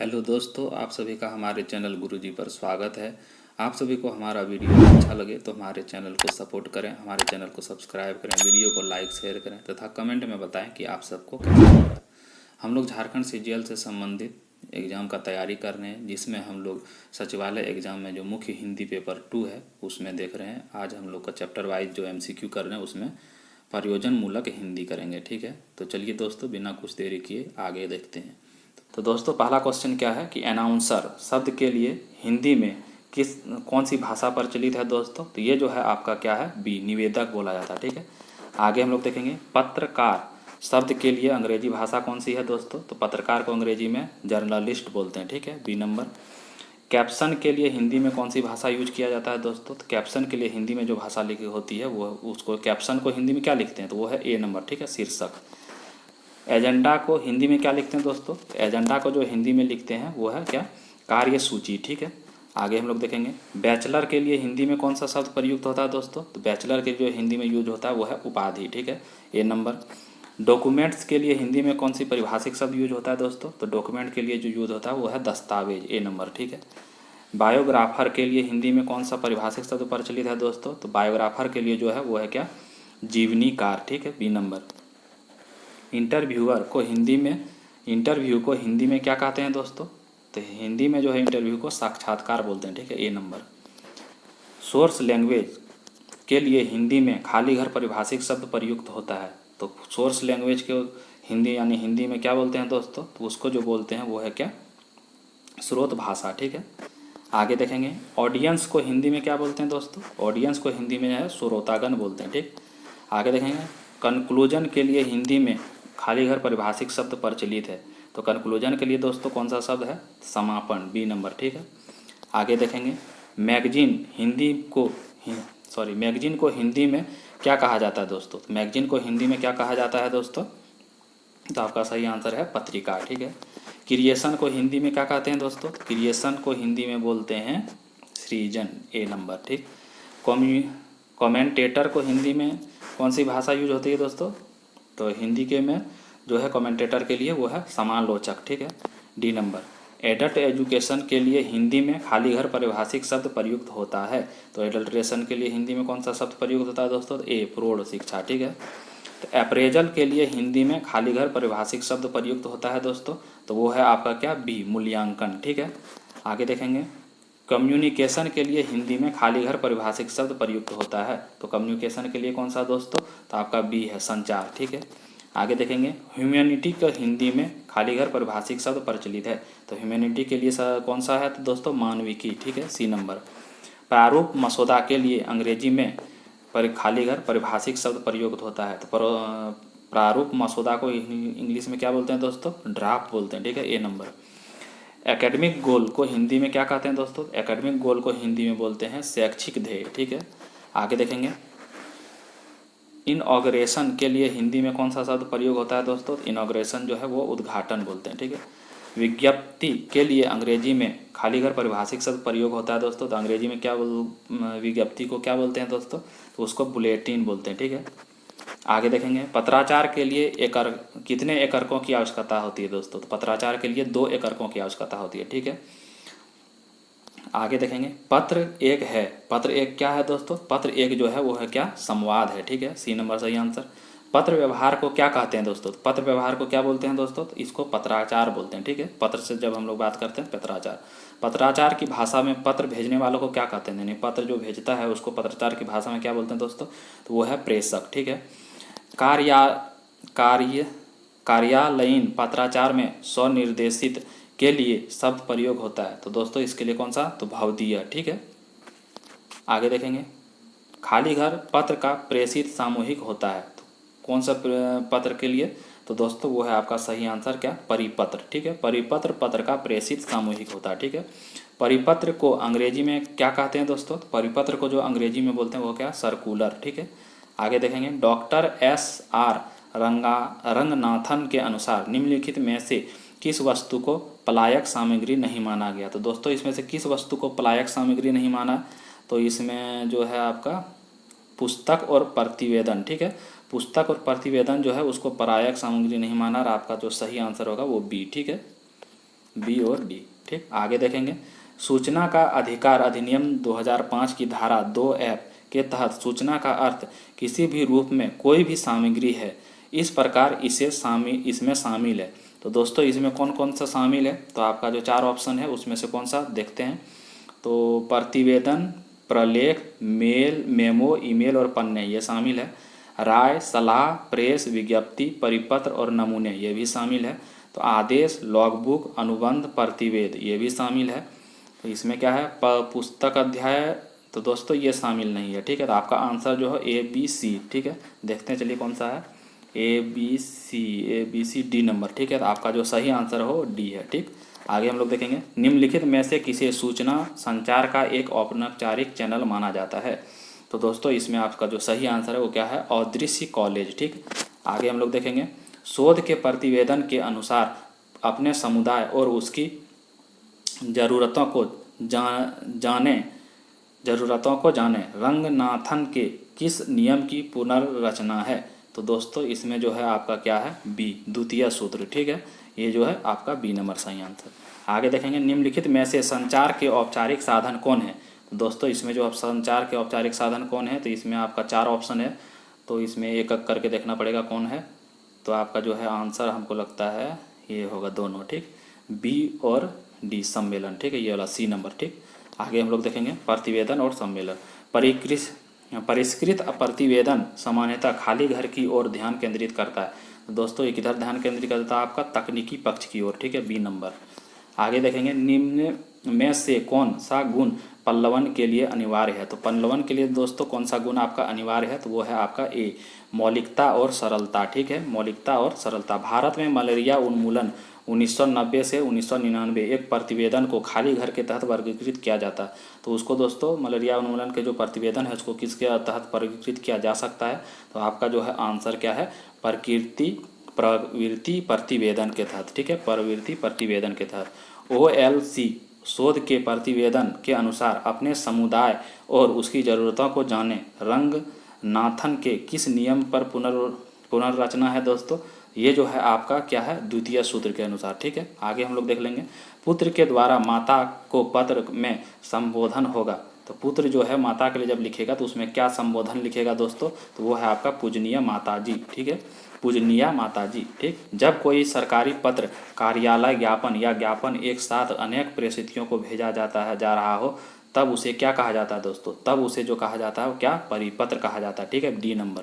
Hello दोस्तों, आप सभी का हमारे चैनल गुरुजी पर स्वागत है। आप सभी को हमारा वीडियो अच्छा लगे तो हमारे चैनल को सपोर्ट करें, हमारे चैनल को सब्सक्राइब करें, वीडियो को लाइक शेयर करें तथा कमेंट में बताएं कि आप सबको कैसा लगा। हम लोग झारखंड सीजीएल से संबंधित एग्ज़ाम का तैयारी कर रहे हैं, जिसमें हम लोग सचिवालय एग्ज़ाम में जो मुख्य हिंदी पेपर 2 है उसमें देख रहे हैं। आज हम लोग का चैप्टर वाइज जो एमसीक्यू कर रहे हैं उसमें प्रयोजन मूलक हिंदी करेंगे। ठीक है, तो चलिए दोस्तों, बिना कुछ देरी किए आगे देखते हैं। तो दोस्तों, पहला क्वेश्चन क्या है कि अनाउंसर शब्द के लिए हिंदी में कौन सी भाषा प्रचलित है दोस्तों। तो ये जो है आपका क्या है, बी, निवेदक बोला जाता है। ठीक है, आगे हम लोग देखेंगे पत्रकार शब्द के लिए अंग्रेजी भाषा कौन सी है दोस्तों। तो पत्रकार को अंग्रेजी में जर्नलिस्ट बोलते हैं। ठीक है, बी नंबर। कैप्शन के लिए हिंदी में कौन सी भाषा यूज किया जाता है दोस्तों। तो कैप्शन के लिए हिंदी में जो भाषा लिखी होती है वो उसको कैप्शन को हिंदी में क्या लिखते हैं, तो वो है ए नंबर। ठीक है, शीर्षक। एजेंडा को हिंदी में क्या लिखते हैं दोस्तों। एजेंडा को जो हिंदी में लिखते हैं वो है क्या, कार्यसूची। ठीक है, आगे हम लोग देखेंगे बैचलर के लिए हिंदी में कौन सा शब्द प्रयुक्त होता है दोस्तों। तो बैचलर के जो हिंदी में यूज होता है वो है उपाधि। ठीक है, ए नंबर। डॉक्यूमेंट्स के लिए हिंदी में कौन सी परिभाषिक शब्द यूज होता है दोस्तों। तो डॉक्यूमेंट के लिए जो यूज होता है वो है दस्तावेज, ए नंबर। ठीक है, बायोग्राफर के लिए हिंदी में कौन सा परिभाषिक शब्द प्रचलित है दोस्तों। तो बायोग्राफर के लिए जो है वो है क्या, जीवनीकार। ठीक है, बी नंबर। इंटरव्यू को हिंदी में क्या कहते हैं दोस्तों। तो हिंदी में जो है इंटरव्यू को साक्षात्कार बोलते हैं। ठीक है, ए नंबर। सोर्स लैंग्वेज के लिए हिंदी में खाली घर परिभाषिक शब्द प्रयुक्त होता है। तो सोर्स लैंग्वेज के हिंदी यानी हिंदी में क्या बोलते हैं दोस्तों, तो उसको जो बोलते हैं वो है क्या, स्रोत भाषा। ठीक है, आगे देखेंगे ऑडियंस को हिंदी में क्या बोलते हैं दोस्तों। ऑडियंस को हिंदी में है श्रोतागण बोलते हैं। ठीक, आगे देखेंगे कंक्लूजन के लिए हिंदी में खाली घर परिभाषिक शब्द प्रचलित है। तो कंक्लूजन के लिए दोस्तों कौन सा शब्द है, समापन, बी नंबर। ठीक है, आगे देखेंगे मैगजीन को हिंदी में क्या कहा जाता है दोस्तों। तो मैगजीन को हिंदी में क्या कहा जाता है दोस्तों। तो आपका सही आंसर है पत्रिका। ठीक है, क्रिएशन को हिंदी में क्या कहते हैं दोस्तों। क्रिएशन को हिंदी में बोलते हैं सृजन, ए नंबर। ठीक, कमेंटेटर को हिंदी में कौन सी भाषा यूज होती है दोस्तों। तो हिंदी के में जो है कमेंटेटर के लिए वो है समालोचक। ठीक है, डी नंबर। एडल्ट एजुकेशन के लिए हिंदी में खाली घर परिभाषिक शब्द प्रयुक्त होता है। तो एडल्ट्रेशन के लिए हिंदी में कौन सा शब्द प्रयुक्त होता है दोस्तों, तो ए, प्रौढ़ शिक्षा। ठीक है, तो अप्रेजल के लिए हिंदी में खाली घर परिभाषिक शब्द प्रयुक्त होता है दोस्तों। तो वो है आपका क्या, बी, मूल्यांकन। ठीक है, आगे देखेंगे कम्युनिकेशन के लिए हिंदी में खाली घर परिभाषिक शब्द प्रयुक्त होता है। तो कम्युनिकेशन के लिए कौन सा दोस्तों, तो आपका बी है, संचार। ठीक है, आगे देखेंगे ह्यूमैनिटी का हिंदी में खाली घर परिभाषिक शब्द प्रचलित है। तो ह्यूमैनिटी के लिए कौन सा है तो दोस्तों, मानविकी। ठीक है, सी नंबर। प्रारूप मसौदा के लिए अंग्रेजी में खाली घर परिभाषिक शब्द प्रयुक्त होता है। तो प्रारूप मसौदा को इंग्लिश में क्या बोलते हैं दोस्तों, ड्राफ्ट बोलते हैं। ठीक है, ए नंबर। एकेडमिक गोल को हिंदी में क्या कहते हैं दोस्तों। एकेडमिक गोल को हिंदी में बोलते हैं शैक्षिक ध्येय। ठीक है, आगे देखेंगे इनॉग्रेशन के लिए हिंदी में कौन सा शब्द प्रयोग होता है दोस्तों। इनॉग्रेशन जो है वो उद्घाटन बोलते हैं। ठीक है, विज्ञप्ति के लिए अंग्रेजी में खाली घर परिभाषिक शब्द प्रयोग होता है दोस्तों। तो अंग्रेजी में क्या विज्ञप्ति को क्या बोलते हैं दोस्तों, तो उसको बुलेटिन बोलते हैं। ठीक है, आगे देखेंगे पत्राचार के लिए कितने एकरकों की आवश्यकता होती है दोस्तों। तो पत्राचार के लिए 2 एकरकों की आवश्यकता होती है। ठीक है, आगे देखेंगे पत्र एक क्या है दोस्तों। पत्र एक जो है वो है क्या, संवाद है। ठीक है, सी नंबर सही आंसर। पत्र व्यवहार को क्या कहते हैं दोस्तों। पत्र व्यवहार को क्या बोलते हैं दोस्तों, तो इसको पत्राचार बोलते हैं। ठीक है, पत्र से जब हम लोग बात करते हैं पत्राचार। पत्राचार की भाषा में पत्र भेजने वालों को क्या कहते हैं, यानी पत्र जो भेजता है उसको पत्राचार की भाषा में क्या बोलते हैं दोस्तों, तो वो है प्रेषक। ठीक है, कार्यालयीन पत्राचार में स्वनिर्देशित के लिए शब्द प्रयोग होता है। तो दोस्तों इसके लिए कौन सा, तो भवदीय। ठीक है, आगे देखेंगे खाली घर पत्र का प्रेषित सामूहिक होता है। तो कौन सा पत्र के लिए, तो दोस्तों वो है आपका सही आंसर क्या, परिपत्र। ठीक है, परिपत्र पत्र का प्रेषित सामूहिक होता है। ठीक है, परिपत्र को अंग्रेजी में क्या कहते हैं दोस्तों। परिपत्र को जो अंग्रेजी में बोलते हैं वो क्या, सर्कुलर। ठीक है, आगे देखेंगे डॉक्टर SR रंगनाथन के अनुसार निम्नलिखित में से किस वस्तु को पलायक सामग्री नहीं माना गया। तो दोस्तों इसमें से किस वस्तु को पलायक सामग्री नहीं माना, तो इसमें जो है आपका पुस्तक और प्रतिवेदन। ठीक है, पुस्तक और प्रतिवेदन जो है उसको पलायक सामग्री नहीं माना और आपका जो सही आंसर होगा वो बी। ठीक है, बी और डी। ठीक, आगे देखेंगे। सूचना का अधिकार अधिनियम 2005 की धारा 2F के तहत सूचना का अर्थ किसी भी रूप में कोई भी सामग्री है, इस प्रकार इसमें शामिल है। तो दोस्तों इसमें कौन कौन सा शामिल है, तो आपका जो 4 ऑप्शन है उसमें से कौन सा देखते हैं। तो प्रतिवेदन, प्रलेख, मेल, मेमो, ईमेल और पन्ने ये शामिल है। राय, सलाह, प्रेस, विज्ञप्ति, परिपत्र और नमूने ये भी शामिल है। तो आदेश, लॉगबुक, अनुबंध, प्रतिवेद ये भी शामिल है। तो इसमें क्या है, पुस्तक अध्याय, तो दोस्तों ये शामिल नहीं है। ठीक है, तो आपका आंसर जो है ABC। ठीक है, देखते हैं चलिए कौन सा है, ABC डी नंबर। ठीक है, तो आपका जो सही आंसर हो डी है। ठीक, आगे हम लोग देखेंगे। निम्नलिखित में से किसे सूचना संचार का एक औपचारिक चैनल माना जाता है। तो दोस्तों इसमें आपका जो सही आंसर है वो क्या है, अदृश्य कॉलेज। ठीक, आगे हम लोग देखेंगे। शोध के प्रतिवेदन के अनुसार अपने समुदाय और उसकी ज़रूरतों को जाने रंगनाथन के किस नियम की पुनर्रचना है। तो दोस्तों इसमें जो है आपका क्या है, बी, द्वितीय सूत्र। ठीक है, ये जो है आपका बी नंबर सही आंसर। आगे देखेंगे। निम्नलिखित में से संचार के औपचारिक साधन कौन है। तो दोस्तों इसमें जो संचार के औपचारिक साधन कौन है, तो इसमें आपका 4 ऑप्शन है, तो इसमें एक एक करके देखना पड़ेगा कौन है। तो आपका जो है आंसर हमको लगता है ये होगा दोनों। ठीक, बी और डी, सम्मेलन। ठीक है, ये वाला सी नंबर। ठीक, आगे हम लोग देखेंगे। प्रतिवेदन और सम्मेलन। परिष्कृत प्रतिवेदन सामान्यतः खाली घर की ओर ध्यान केंद्रित करता है। तो दोस्तों ये किधर ध्यान केंद्रित करता है, आपका तकनीकी पक्ष की ओर। ठीक है, बी नंबर। आगे देखेंगे। निम्न में से कौन सा गुण पल्लवन के लिए अनिवार्य है। तो पल्लवन के लिए दोस्तों कौन सा गुण आपका अनिवार्य है, तो वो है आपका ए, मौलिकता और सरलता। ठीक है, मौलिकता और सरलता। भारत में मलेरिया उन्मूलन 1990 से 1999 एक प्रतिवेदन को खाली घर के तहत वर्गीकृत किया जाता है। तो उसको दोस्तों मलेरिया उन्मूलन के जो प्रतिवेदन है उसको किसके तहत वर्गीकृत किया जा सकता है, तो आपका जो है आंसर क्या है, प्रवृत्ति प्रतिवेदन के तहत। ठीक है, प्रवृत्ति प्रतिवेदन के तहत। OLC शोध के प्रतिवेदन के अनुसार अपने समुदाय और उसकी ज़रूरतों को जाने रंगनाथन के किस नियम पर पुनर्रचना है। दोस्तों ये जो है आपका क्या है, द्वितीय सूत्र के अनुसार। ठीक है, आगे हम लोग देख लेंगे। पुत्र के द्वारा माता को पत्र में संबोधन होगा। तो पुत्र जो है माता के लिए जब लिखेगा तो उसमें क्या संबोधन लिखेगा दोस्तों, तो वो है आपका पूजनीय माताजी। ठीक है, पूजनीय माताजी। ठीक, जब कोई सरकारी पत्र, कार्यालय ज्ञापन या ज्ञापन एक साथ अनेक प्रेषितियों को भेजा जा रहा हो, तब उसे क्या कहा जाता है दोस्तों, तब उसे जो कहा जाता है वो क्या, परिपत्र कहा जाता है। ठीक है, डी नंबर।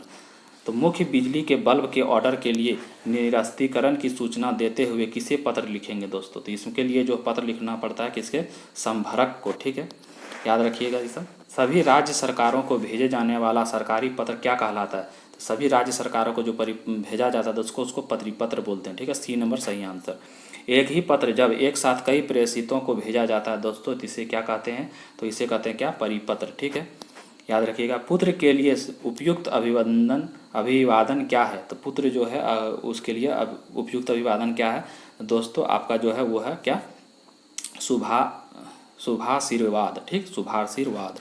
तो मुख्य बिजली के बल्ब के ऑर्डर के लिए निरस्तीकरण की सूचना देते हुए किसे पत्र लिखेंगे दोस्तों, तो इसके लिए जो पत्र लिखना पड़ता है किसके, संभरक को। ठीक है, याद रखिएगा ये सब। सभी राज्य सरकारों को भेजे जाने वाला सरकारी पत्र क्या कहलाता है, तो सभी राज्य सरकारों को जो भेजा जाता है उसको परिपत्र बोलते हैं। ठीक है, सी नंबर सही आंसर। एक ही पत्र जब एक साथ कई प्रेषितों को भेजा जाता है दोस्तों, तो इसे क्या कहते हैं, तो इसे कहते हैं क्या, परिपत्र। ठीक है, याद रखिएगा। पुत्र के लिए उपयुक्त अभिवादन क्या है, तो पुत्र जो है उसके लिए उपयुक्त अभिवादन क्या है दोस्तों, आपका जो है वो है क्या, शुभाशीर्वाद। ठीक, शुभाशीर्वाद।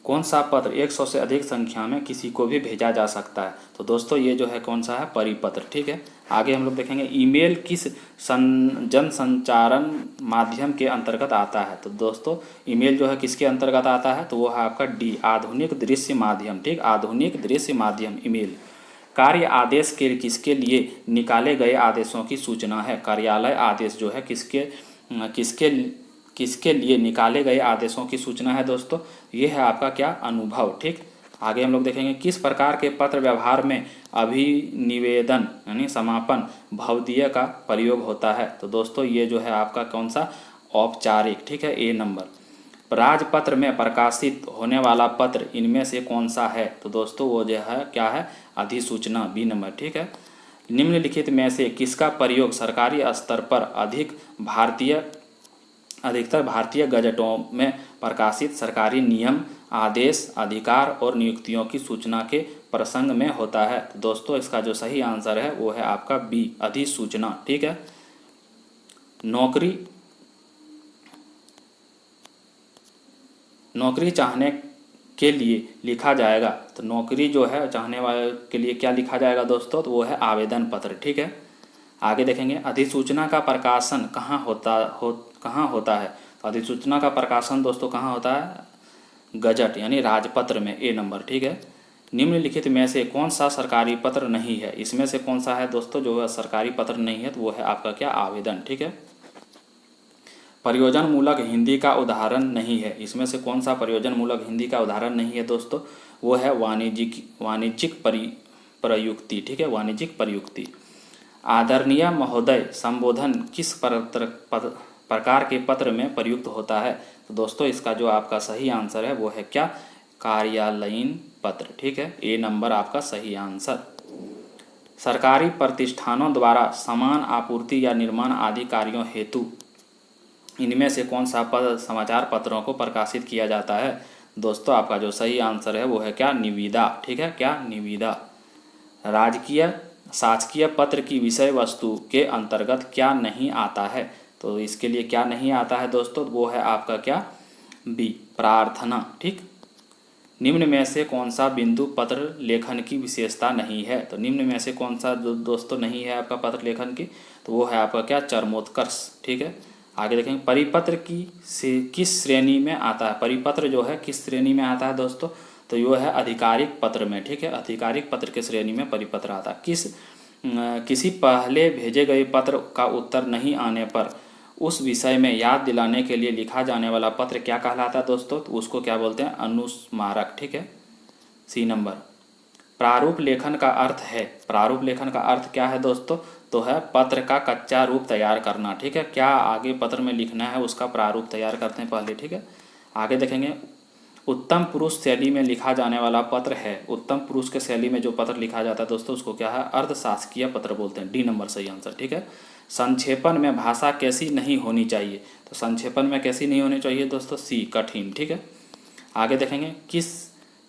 कौन सा पत्र 100 से अधिक संख्या में किसी को भी भेजा जा सकता है, तो दोस्तों ये जो है कौन सा है, परिपत्र। ठीक है, आगे हम लोग देखेंगे। ईमेल किस जनसंचारण माध्यम के अंतर्गत आता है, तो दोस्तों ईमेल जो है किसके अंतर्गत आता है, तो वो है आपका डी, आधुनिक दृश्य माध्यम। ठीक, आधुनिक दृश्य माध्यम ईमेल। कार्य आदेश के किसके लिए निकाले गए आदेशों की सूचना है, कार्यालय आदेश जो है किसके लिए निकाले गए आदेशों की सूचना है दोस्तों, ये है आपका क्या, अनुभव। ठीक, आगे हम लोग देखेंगे। किस प्रकार के पत्र व्यवहार में अभिनिवेदन यानी समापन भवदीय का प्रयोग होता है, तो दोस्तों ये जो है आपका कौन सा, औपचारिक। ठीक है, ए नंबर। राजपत्र में प्रकाशित होने वाला पत्र इनमें से कौन सा है, तो दोस्तों वो जो है क्या है, अधिसूचना, बी नंबर। ठीक है, निम्नलिखित में से किसका प्रयोग सरकारी स्तर पर अधिकतर भारतीय गजटों में प्रकाशित सरकारी नियम, आदेश, अधिकार और नियुक्तियों की सूचना के प्रसंग में होता है, तो दोस्तों इसका जो सही आंसर है वो है आपका बी, अधिसूचना। ठीक है, नौकरी चाहने के लिए लिखा जाएगा, तो नौकरी जो है चाहने वाले के लिए क्या लिखा जाएगा दोस्तों, तो वो है आवेदन पत्र। ठीक है, आगे देखेंगे अधिसूचना का प्रकाशन कहाँ होता है। तो अधिसूचना का प्रकाशन दोस्तों कहाँ होता है, गजट यानी राजपत्र में, ए नंबर, ठीक है। निम्नलिखित में से कौन सा सरकारी पत्र नहीं है, इसमें से कौन सा है दोस्तों जो सरकारी पत्र नहीं है, तो वो है आपका क्या, आवेदन, ठीक है। प्रयोजन मूलक हिंदी का उदाहरण नहीं है, इसमें से कौन सा प्रयोजन मूलक हिंदी का उदाहरण नहीं है दोस्तों, वो है वाणिज्यिक प्रयुक्ति, ठीक है, वाणिज्यिक प्रयुक्ति। आदरणीय महोदय संबोधन किस प्रकार के पत्र में प्रयुक्त होता है, तो दोस्तों इसका जो आपका सही आंसर है वो है क्या, कार्यालयीन पत्र, ठीक है, ए नंबर आपका सही आंसर। सरकारी प्रतिष्ठानों द्वारा सामान आपूर्ति या निर्माण आदि कार्यों हेतु इनमें से कौन सा समाचार पत्रों को प्रकाशित किया जाता है, दोस्तों आपका जो सही आंसर है वो है क्या, निविदा, ठीक है, क्या, निविदा। राजकीय शासकीय पत्र की विषय वस्तु के अंतर्गत क्या नहीं आता है, तो इसके लिए क्या नहीं आता है दोस्तों, वो है आपका क्या, बी, प्रार्थना, ठीक। निम्न में से कौन सा बिंदु पत्र लेखन की विशेषता नहीं है, तो निम्न में से कौन सा दोस्तों नहीं है आपका पत्र लेखन की, तो वो है आपका क्या, चरमोत्कर्ष, ठीक है। आगे देखेंगे परिपत्र किस श्रेणी में आता है, परिपत्र जो है किस श्रेणी में आता है दोस्तों, तो यो है आधिकारिक पत्र में, ठीक है, आधिकारिक पत्र के श्रेणी में परिपत्र आता है। किसी पहले भेजे गए पत्र का उत्तर नहीं आने पर उस विषय में याद दिलाने के लिए लिखा जाने वाला पत्र क्या कहलाता है दोस्तों, तो उसको क्या बोलते हैं, अनुस्मारक, ठीक है, सी नंबर। प्रारूप लेखन का अर्थ है, प्रारूप लेखन का अर्थ क्या है दोस्तों, तो है पत्र का कच्चा रूप तैयार करना, ठीक है, क्या आगे पत्र में लिखना है उसका प्रारूप तैयार करते हैं पहले, ठीक है। आगे देखेंगे उत्तम पुरुष शैली में लिखा जाने वाला पत्र है, उत्तम पुरुष के शैली में जो पत्र लिखा जाता है दोस्तों उसको क्या है, अर्धशासकीय पत्र बोलते हैं, डी नंबर सही आंसर, ठीक है। संक्षेपण में भाषा कैसी नहीं होनी चाहिए, तो संक्षेपण में कैसी नहीं होनी चाहिए दोस्तों, सी, कठिन, ठीक है। आगे देखेंगे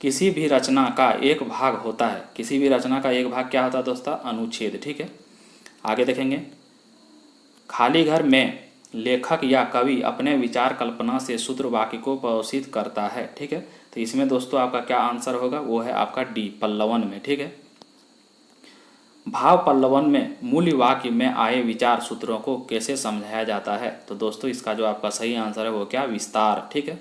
किसी भी रचना का एक भाग होता है, किसी भी रचना का एक भाग क्या होता है दोस्तों, अनुच्छेद, ठीक है। आगे देखेंगे खाली घर में लेखक या कवि अपने विचार कल्पना से सूत्र वाक्य को पोषित करता है, ठीक है, तो इसमें दोस्तों आपका क्या आंसर होगा, वो है आपका डी, पल्लवन में, ठीक है। भाव पल्लवन में मूल वाक्य में आए विचार सूत्रों को कैसे समझाया जाता है, तो दोस्तों इसका जो आपका सही आंसर है वो क्या, विस्तार, ठीक है।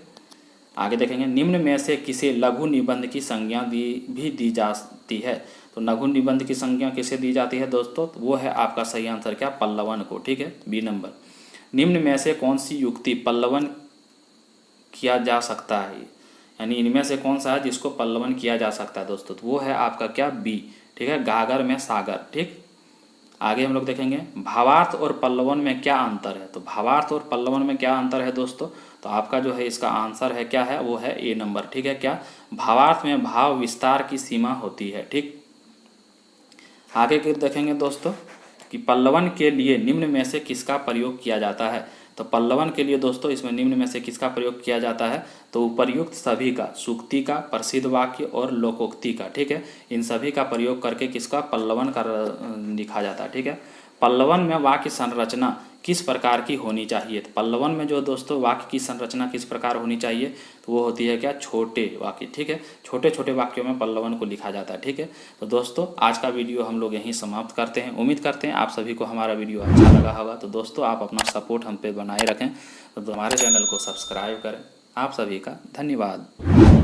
आगे देखेंगे निम्न में से किसे लघु निबंध की संज्ञा भी दी जाती है, तो लघु निबंध की संज्ञा किसे दी जाती है दोस्तों, तो वो है आपका सही आंसर क्या, पल्लवन को, ठीक है, बी नंबर। निम्न में से कौन सी युक्ति पल्लवन किया जा सकता है, यानी इनमें से कौन सा है जिसको पल्लवन किया जा सकता है दोस्तों, तो वो है आपका क्या, बी, ठीक है, गागर में सागर, ठीक। आगे हम लोग देखेंगे भावार्थ और पल्लवन में क्या अंतर है, तो भावार्थ और पल्लवन में क्या अंतर है दोस्तों, तो आपका जो है इसका आंसर है क्या है, वो है ए नंबर, ठीक है, क्या, भावार्थ में भाव विस्तार की सीमा होती है, ठीक। आगे के देखेंगे दोस्तों कि पल्लवन के लिए निम्न में से किसका प्रयोग किया जाता है, तो पल्लवन के लिए दोस्तों इसमें निम्न में से किसका प्रयोग किया जाता है, तो उपर्युक्त सभी का, सूक्ति का, प्रसिद्ध वाक्य और लोकोक्ति का, ठीक है, इन सभी का प्रयोग करके किसका पल्लवन का लिखा जाता है, ठीक है। पल्लवन में वाक्य संरचना किस प्रकार की होनी चाहिए, तो पल्लवन में जो दोस्तों वाक्य की संरचना किस प्रकार होनी चाहिए, तो वो होती है क्या, छोटे वाक्य, ठीक है, छोटे छोटे वाक्यों में पल्लवन को लिखा जाता है, ठीक है। तो दोस्तों आज का वीडियो हम लोग यहीं समाप्त करते हैं, उम्मीद करते हैं आप सभी को हमारा वीडियो अच्छा लगा होगा, तो दोस्तों आप अपना सपोर्ट हम पे बनाए रखें, तो हमारे चैनल को सब्सक्राइब करें। आप सभी का धन्यवाद।